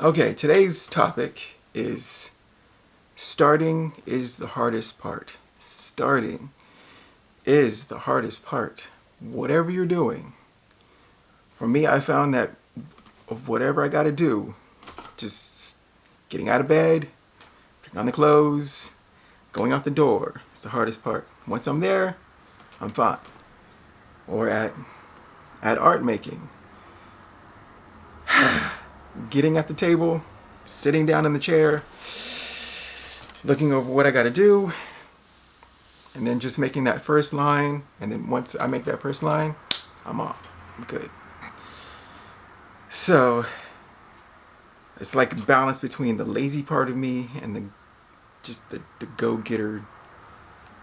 Okay, today's topic is starting is the hardest part. Starting is the hardest part. Whatever you're doing. For me, I found that of whatever I got to do, just getting out of bed, putting on the clothes, going out the door is the hardest part. Once I'm there, I'm fine. Or at art making, getting at the table, sitting down in the chair, looking over what I got to do, and then just making that first line. And then once I make that first line, I'm off. I'm good. So it's like a balance between the lazy part of me and the go-getter,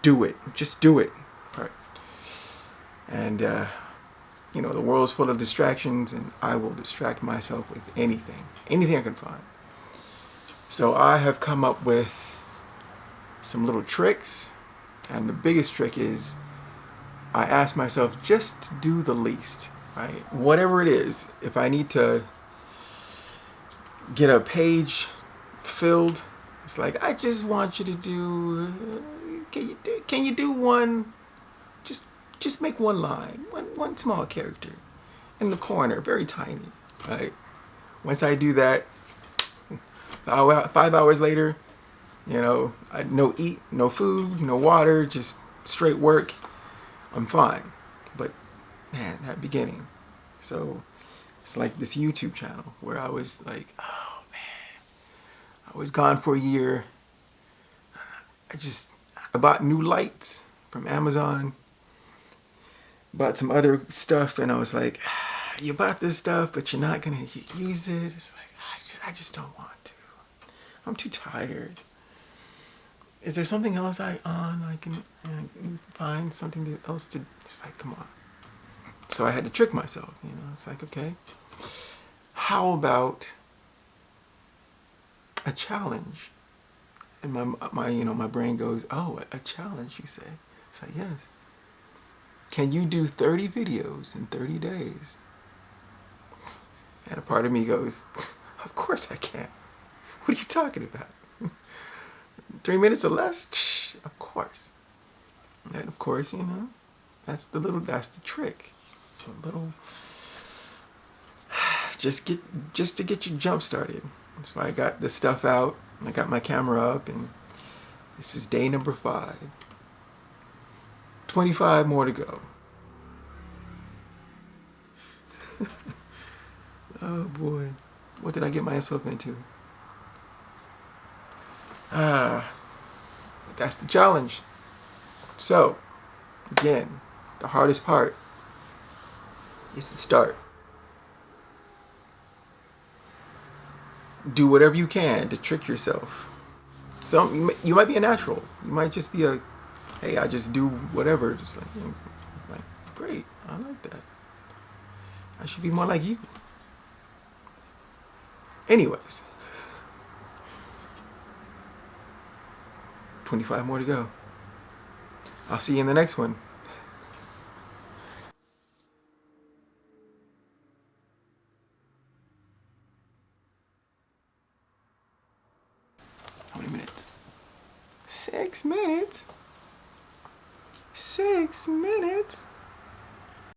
do it, just do it part. And the world's full of distractions, and I will distract myself with anything I can find. So I have come up with some little tricks, and the biggest trick is I ask myself just to do the least, right? Whatever it is, if I need to get a page filled, it's like, I just want you to do, can you do one, just make one line, one small character in the corner, very tiny, right? Once I do that, 5 hours later, no eat, no food, no water, just straight work, I'm fine. But man, that beginning. So it's like this YouTube channel where I was like, oh man, I was gone for a year. I bought new lights from Amazon, bought some other stuff, and I was like, you bought this stuff, but you're not gonna use it. It's like, I just don't want to. I'm too tired. Is there something else I can find something else to? It's like, come on. So I had to trick myself. It's like, okay, how about a challenge? And my brain goes, oh, a challenge, you say? It's like, yes. Can you do 30 videos in 30 days? And a part of me goes, of course I can. What are you talking about? 3 minutes or less? Of course. And of course, that's the trick. It's a little, just to get you jump started. That's why I got this stuff out. I got my camera up, and this is day number 5. 25 more to go. Oh boy, what did I get myself into? That's the challenge. So, again, the hardest part is to start. Do whatever you can to trick yourself. You might be a natural. You might just be hey, I just do whatever. Just like, great, I like that. I should be more like you. Anyways, 25 more to go. I'll see you in the next one. How many minutes? 6 minutes? 6 minutes?